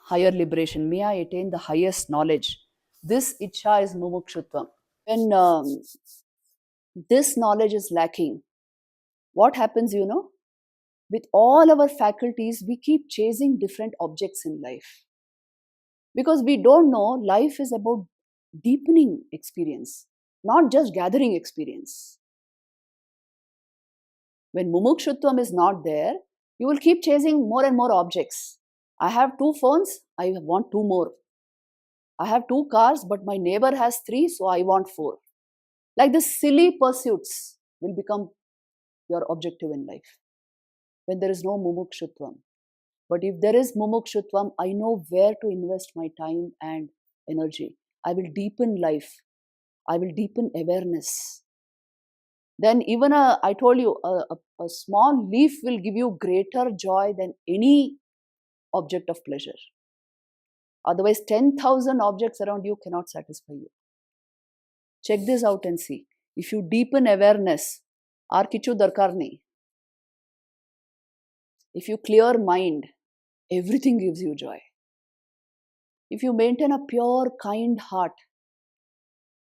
higher liberation? May I attain the highest knowledge? This ichha is mumukshutvam. When this knowledge is lacking, what happens, you know? With all our faculties, we keep chasing different objects in life. Because we don't know life is about deepening experience, not just gathering experience. When mumukshutvam is not there, you will keep chasing more and more objects. I have two phones, I want two more. I have two cars, but my neighbor has three, so I want four. Like this silly pursuits will become your objective in life when there is no mumukshutvam. But if there is mumukshutvam, I know where to invest my time and energy. I will deepen life. I will deepen awareness. Then even I told you, a small leaf will give you greater joy than any object of pleasure. Otherwise, 10,000 objects around you cannot satisfy you. Check this out and see. If you deepen awareness, aar kichu darkar nahi. If you clear mind, everything gives you joy. If you maintain a pure, kind heart,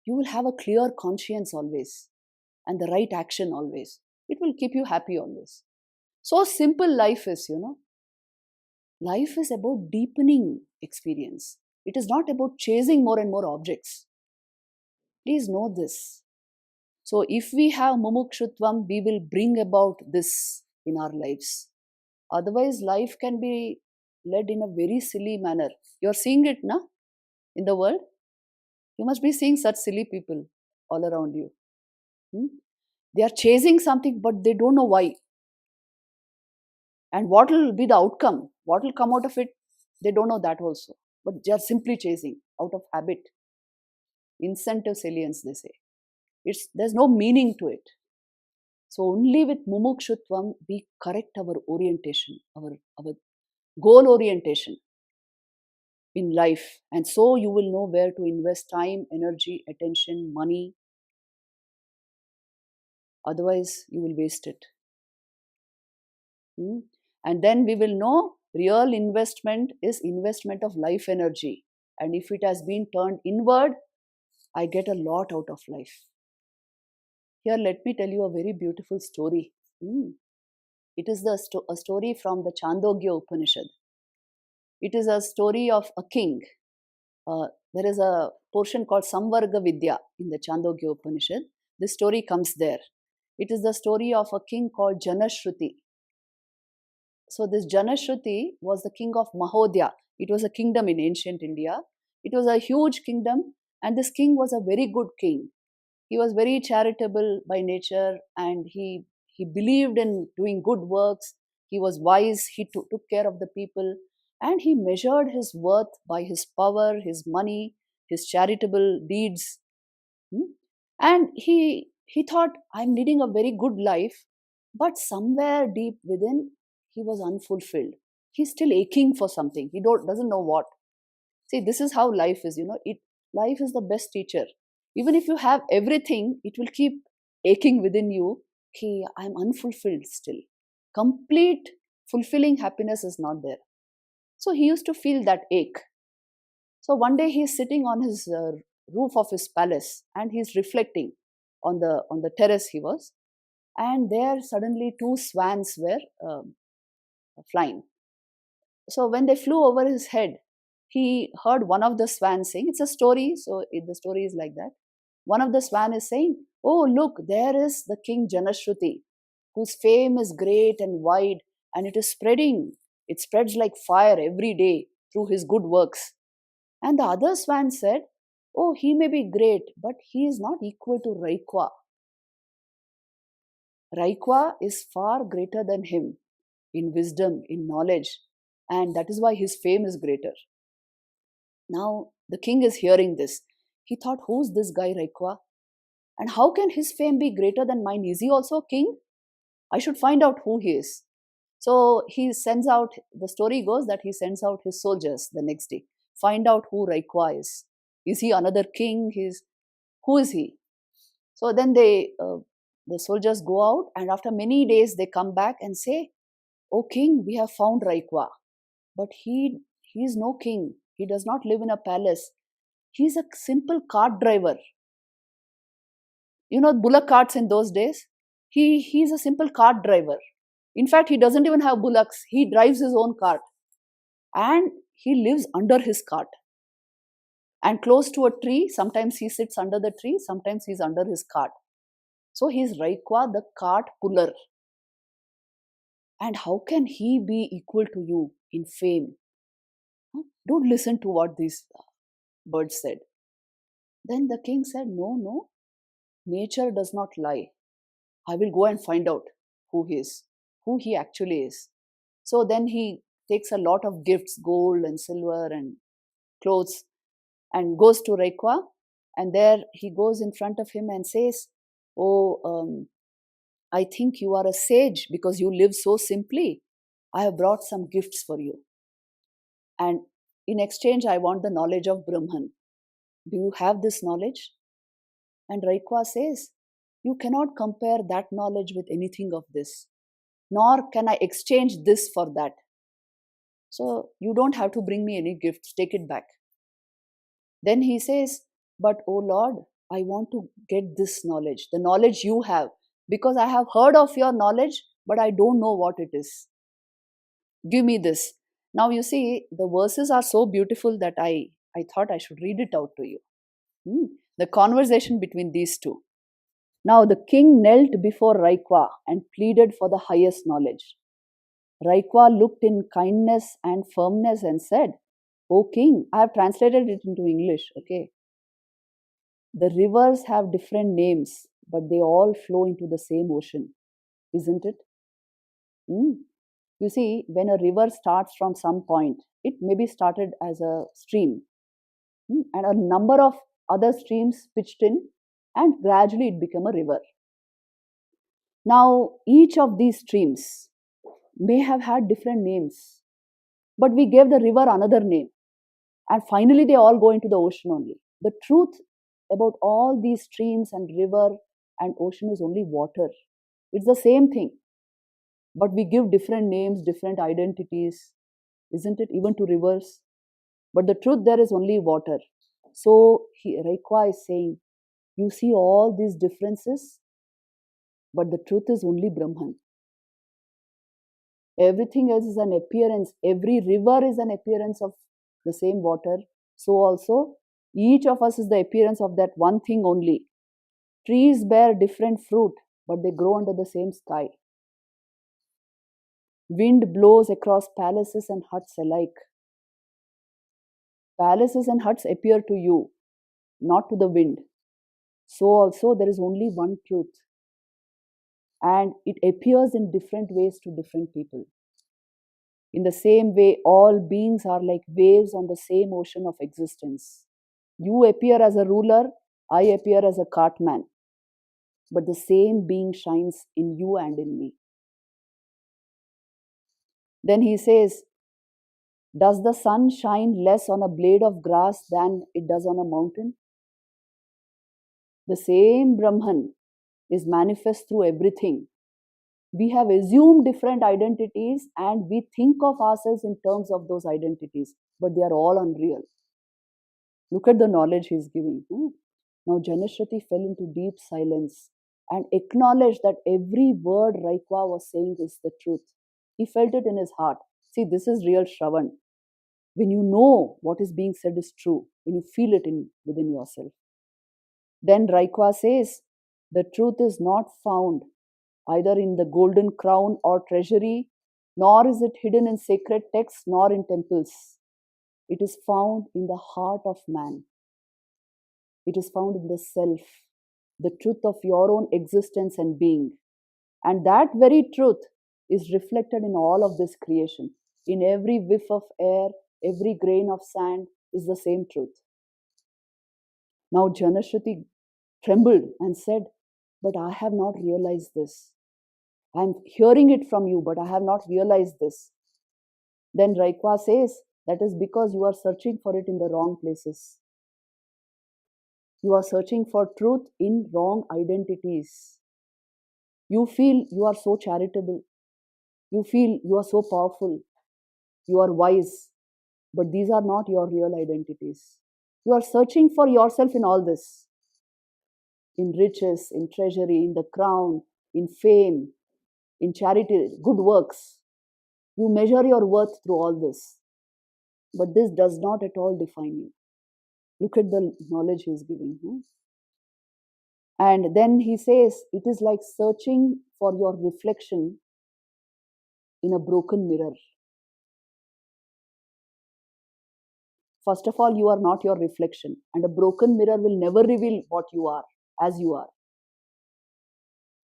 you will have a clear conscience always and the right action always. It will keep you happy always. So simple life is, you know. Life is about deepening experience. It is not about chasing more and more objects. Please know this. So if we have mumukshutvam, we will bring about this in our lives. Otherwise, life can be led in a very silly manner. You're seeing it, na? In the world? You must be seeing such silly people all around you. Hmm? They are chasing something, but they don't know why. And what will be the outcome? What will come out of it? They don't know that also. But they are simply chasing out of habit. Incentive salience, they say. There's no meaning to it. So only with mumukshutvam we correct our orientation, our goal orientation in life. And so you will know where to invest time, energy, attention, money. Otherwise, you will waste it. Hmm? And then we will know real investment is investment of life energy. And if it has been turned inward, I get a lot out of life. Here, let me tell you a very beautiful story. Hmm. It is a story from the Chandogya Upanishad. It is a story of a king. There is a portion called Samvarga Vidya in the Chandogya Upanishad. This story comes there. It is the story of a king called Janashruti. So this Janashruti was the king of Mahodya. It was a kingdom in ancient India. It was a huge kingdom, and this king was a very good king. He was very charitable by nature, and he believed in doing good works. He was wise. He took care of the people, and he measured his worth by his power, his money, his charitable deeds. Hmm? And he thought, I'm leading a very good life, but somewhere deep within, he was unfulfilled. He's still aching for something. He doesn't know what. See, this is how life is. Life is the best teacher. Even if you have everything, it will keep aching within you. Okay, I'm unfulfilled still. Complete fulfilling happiness is not there. So he used to feel that ache. So one day he's sitting on his roof of his palace and he's reflecting on the terrace he was, and there suddenly two swans were flying. So when they flew over his head, he heard one of the swans saying, it's a story, so the story is like that. One of the swan is saying, oh look, there is the king Janashruti, whose fame is great and wide, and it is spreading. It spreads like fire every day through his good works. And the other swan said, oh, he may be great, but he is not equal to Raikwa. Raikwa is far greater than him in wisdom, in knowledge, and that is why his fame is greater. Now, the king is hearing this. He thought, who's this guy Raikwa? And how can his fame be greater than mine? Is he also king? I should find out who he is. So he sends out, the story goes that he sends out his soldiers the next day. Find out who Raikwa is. Is he another king? Who is he? So then the soldiers go out, and after many days they come back and say, "O king, we have found Raikwa, but he is no king. He does not live in a palace. He is a simple cart driver. You know, bullock carts in those days. He is a simple cart driver. In fact, he doesn't even have bullocks. He drives his own cart, and he lives under his cart and close to a tree. Sometimes he sits under the tree. Sometimes he's under his cart. So he's Raikwa, the cart puller. And how can he be equal to you in fame? Don't listen to what these birds said." Then the king said, "No, no, nature does not lie. I will go and find out who he is, who he actually is." So then he takes a lot of gifts, gold and silver and clothes, and goes to Raikwa. And there he goes in front of him and says, "Oh, I think you are a sage because you live so simply. I have brought some gifts for you. And in exchange, I want the knowledge of Brahman. Do you have this knowledge?" And Raikwa says, "You cannot compare that knowledge with anything of this, nor can I exchange this for that. So you don't have to bring me any gifts, take it back." Then he says, "But oh Lord, I want to get this knowledge, the knowledge you have, because I have heard of your knowledge, but I don't know what it is. Give me this." Now you see, the verses are so beautiful that I thought I should read it out to you. The conversation between these two. Now the king knelt before Raikwa and pleaded for the highest knowledge. Raikwa looked in kindness and firmness and said, "O king," I have translated it into English, okay? "The rivers have different names, but they all flow into the same ocean, isn't it? Mm. You see, when a river starts from some point, it maybe started as a stream, and a number of other streams pitched in, and gradually it became a river. Now, each of these streams may have had different names, but we gave the river another name, and finally they all go into the ocean only. The truth about all these streams and river and ocean is only water. It's the same thing, but we give different names, different identities, isn't it? Even to rivers. But the truth there is only water. So Raikwa is saying, you see all these differences, but the truth is only Brahman. Everything else is an appearance. Every river is an appearance of the same water. So also, each of us is the appearance of that one thing only. Trees bear different fruit, but they grow under the same sky. Wind blows across palaces and huts alike. Palaces and huts appear to you, not to the wind. So also, there is only one truth, and it appears in different ways to different people. In the same way, all beings are like waves on the same ocean of existence. You appear as a ruler, I appear as a cartman, but the same being shines in you and in me. Then he says, does the sun shine less on a blade of grass than it does on a mountain? The same Brahman is manifest through everything. We have assumed different identities and we think of ourselves in terms of those identities, but they are all unreal. Look at the knowledge he is giving. Now Janashruti fell into deep silence and acknowledged that every word Raikwa was saying is the truth. He felt it in his heart. See, this is real Shravan. When you know what is being said is true, when you feel it within yourself. Then Raikwa says, the truth is not found either in the golden crown or treasury, nor is it hidden in sacred texts, nor in temples. It is found in the heart of man. It is found in the self, the truth of your own existence and being. And that very truth is reflected in all of this creation. In every whiff of air, every grain of sand is the same truth. Now Janashruti trembled and said, but I have not realized this. I am hearing it from you, but I have not realized this. Then Raikwa says, that is because you are searching for it in the wrong places. You are searching for truth in wrong identities. You feel you are so charitable. You feel you are so powerful. You are wise. But these are not your real identities. You are searching for yourself in all this. In riches, in treasury, in the crown, in fame, in charity, good works. You measure your worth through all this. But this does not at all define you. Look at the knowledge he is giving. And then he says, it is like searching for your reflection in a broken mirror. First of all, you are not your reflection, and a broken mirror will never reveal what you are, as you are.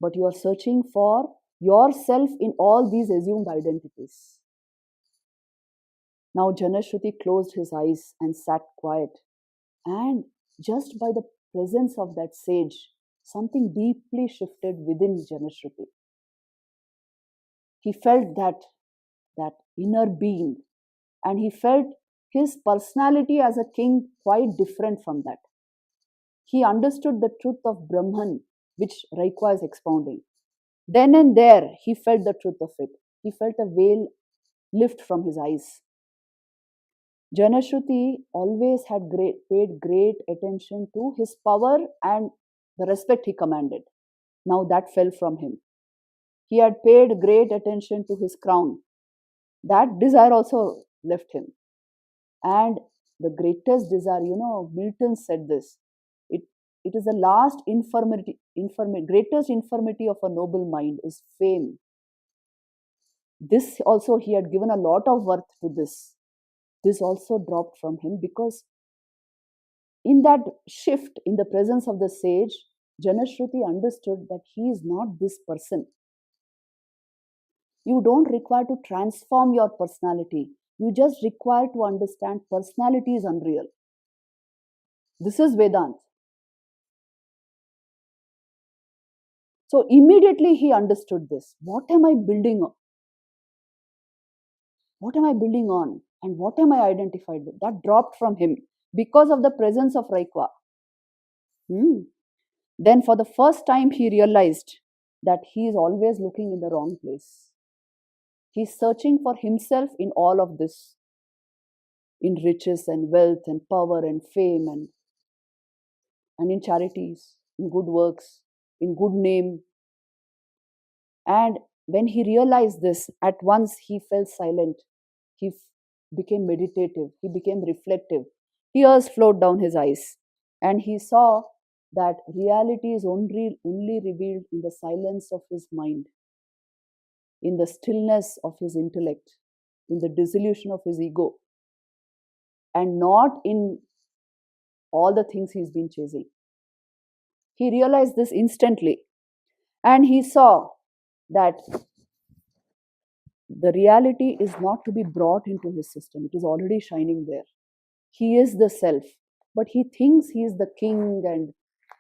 But you are searching for yourself in all these assumed identities. Now Janashruti closed his eyes and sat quiet. And just by the presence of that sage, something deeply shifted within Janashruti. He felt that inner being, and he felt his personality as a king quite different from that. He understood the truth of Brahman, which Raikwa is expounding. Then and there, he felt the truth of it. He felt a veil lift from his eyes. Janashruti always had paid great attention to his power and the respect he commanded. Now that fell from him. He had paid great attention to his crown. That desire also left him. And the greatest desire, Milton said this, it is the last greatest infirmity of a noble mind is fame. This also, he had given a lot of worth to this. This also dropped from him because in that shift, in the presence of the sage, Janashruti understood that he is not this person. You don't require to transform your personality. You just require to understand personality is unreal. This is Vedant. So immediately he understood this. What am I building on? What am I building on? And what am I identified with? That dropped from him because of the presence of Raikwa. Hmm. Then, for the first time, he realized that he is always looking in the wrong place. He's searching for himself in all of this, in riches and wealth and power and fame and in charities, in good works, in good name. And when he realized this, at once he fell silent. He became meditative. He became reflective. Tears flowed down his eyes. And he saw that reality is only revealed in the silence of his mind, in the stillness of his intellect, in the dissolution of his ego, and not in all the things he's been chasing. He realized this instantly. And he saw that the reality is not to be brought into his system, it is already shining there. He is the self, but he thinks he is the king and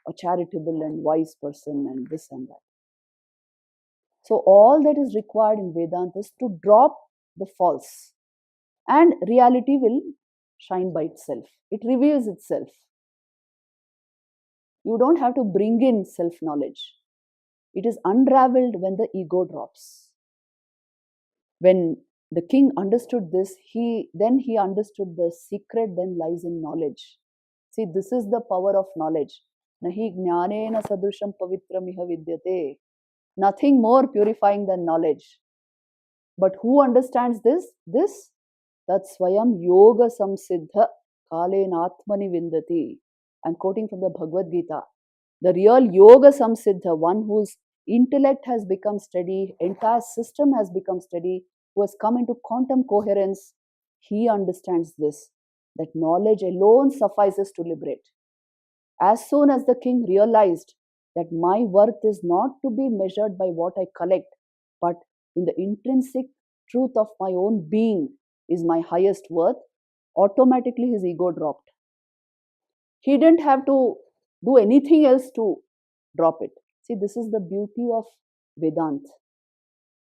a charitable and wise person and this and that. So, all that is required in Vedanta is to drop the false, and reality will shine by itself. It reveals itself. You don't have to bring in self knowledge, it is unraveled when the ego drops. When the king understood this, he understood the secret then lies in knowledge. See, this is the power of knowledge. Nahi jnanena sadrusham pavitramiha vidyate. Nothing more purifying than knowledge. But who understands this? That swayam yoga samsiddha kalenatmani vindati. I'm quoting from the Bhagavad Gita. The real yoga samsiddha, one whose intellect has become steady, entire system has become steady, who has come into quantum coherence, he understands this, that knowledge alone suffices to liberate. As soon as the king realized that my worth is not to be measured by what I collect, but in the intrinsic truth of my own being is my highest worth, automatically his ego dropped. He didn't have to do anything else to drop it. See, this is the beauty of Vedanta.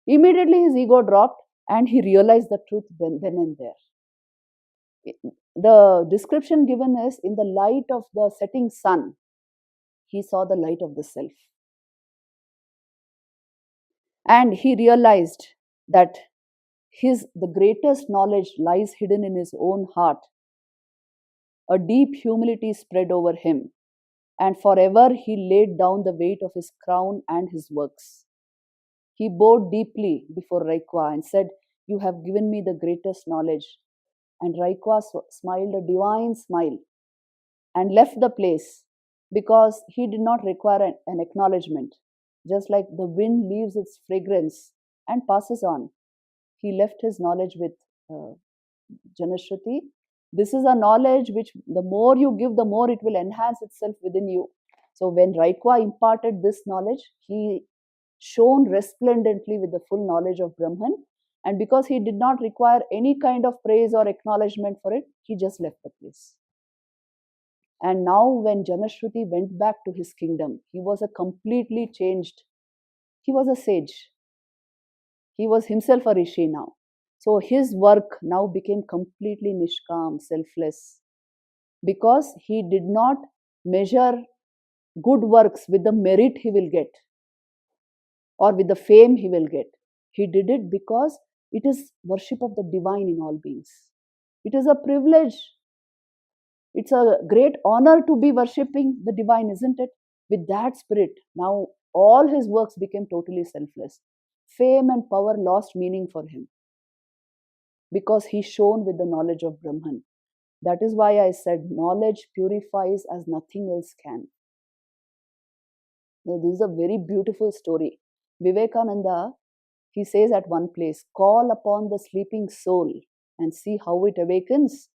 Immediately his ego dropped and he realized the truth then and there. The description given is in the light of the setting sun, he saw the light of the self. And he realized that the greatest knowledge lies hidden in his own heart. A deep humility spread over him, and forever he laid down the weight of his crown and his works. He bowed deeply before Raikwa and said, "You have given me the greatest knowledge." And Raikwa smiled a divine smile and left the place because he did not require an acknowledgement. Just like the wind leaves its fragrance and passes on, he left his knowledge with Janashruti. This is a knowledge which the more you give, the more it will enhance itself within you. So when Raikwa imparted this knowledge, he shone resplendently with the full knowledge of Brahman. And because he did not require any kind of praise or acknowledgement for it, he just left the place. And now, when Janashruti went back to his kingdom, he was a completely changed. He was a sage. He was himself a rishi now. So his work now became completely nishkam, selfless, because he did not measure good works with the merit he will get or with the fame he will get. He did it because it is worship of the divine in all beings. It is a privilege. It's a great honor to be worshipping the divine, isn't it? With that spirit, now all his works became totally selfless. Fame and power lost meaning for him because he shone with the knowledge of Brahman. That is why I said knowledge purifies as nothing else can. Now, this is a very beautiful story. Vivekananda, he says at one place, call upon the sleeping soul and see how it awakens.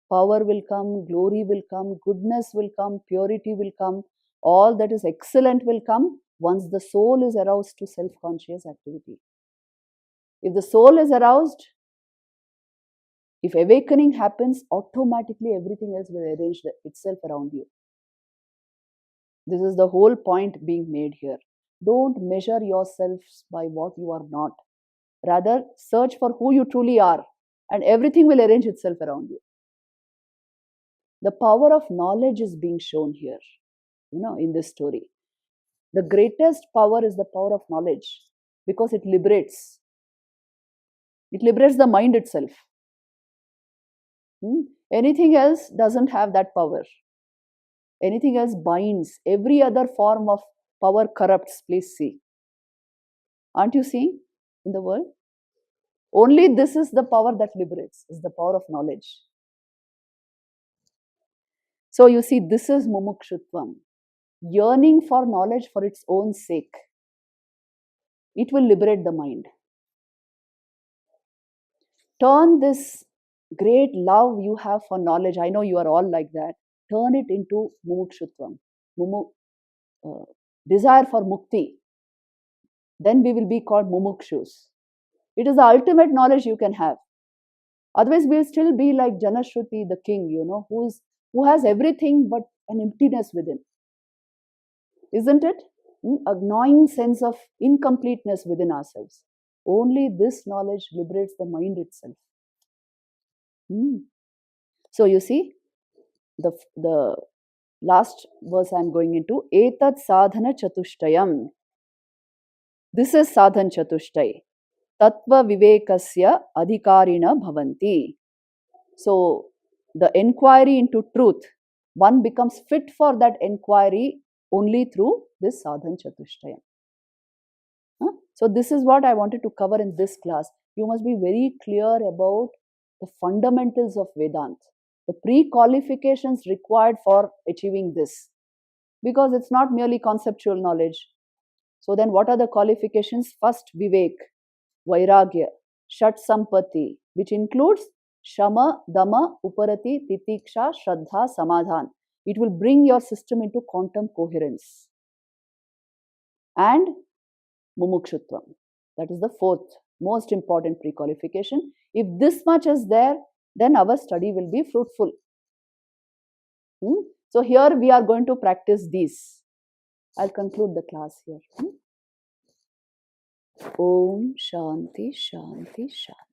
Power will come, glory will come, goodness will come, purity will come. All that is excellent will come once the soul is aroused to self conscious activity. If the soul is aroused, if awakening happens, automatically everything else will arrange itself around you. This is the whole point being made here. Don't measure yourselves by what you are not. Rather, search for who you truly are, and everything will arrange itself around you. The power of knowledge is being shown here, in this story. The greatest power is the power of knowledge because it liberates. It liberates the mind itself. Anything else doesn't have that power. Anything else binds. Every other form of power corrupts. Please see. Aren't you seeing in the world? Only this is the power that liberates, is the power of knowledge. So you see, this is mumukshutvam. Yearning for knowledge for its own sake. It will liberate the mind. Turn this great love you have for knowledge, I know you are all like that, turn it into mumukshutvam, desire for mukti. Then we will be called mumukshus. It is the ultimate knowledge you can have. Otherwise, we'll still be like Janashruti, the king, who has everything but an emptiness within. Isn't it? A gnawing sense of incompleteness within ourselves. Only this knowledge liberates the mind itself. So you see, the last verse I'm going into, etat sadhana chatushtayam. This is sadhan chatushtay. Tattva vivekasya adhikarina bhavanti. So the enquiry into truth, one becomes fit for that enquiry only through this sadhan chatushtayam. So this is what I wanted to cover in this class. You must be very clear about the fundamentals of Vedanta, the pre-qualifications required for achieving this, because it's not merely conceptual knowledge. So then what are the qualifications? First, vivek, vairagya, shat sampatti, which includes shama, dama, uparati, titiksha, shraddha, samadhan. It will bring your system into quantum coherence. And mumukshutvam. That is the fourth most important pre-qualification. If this much is there, then our study will be fruitful. So here we are going to practice these. I'll conclude the class here. Om Shanti Shanti Shanti.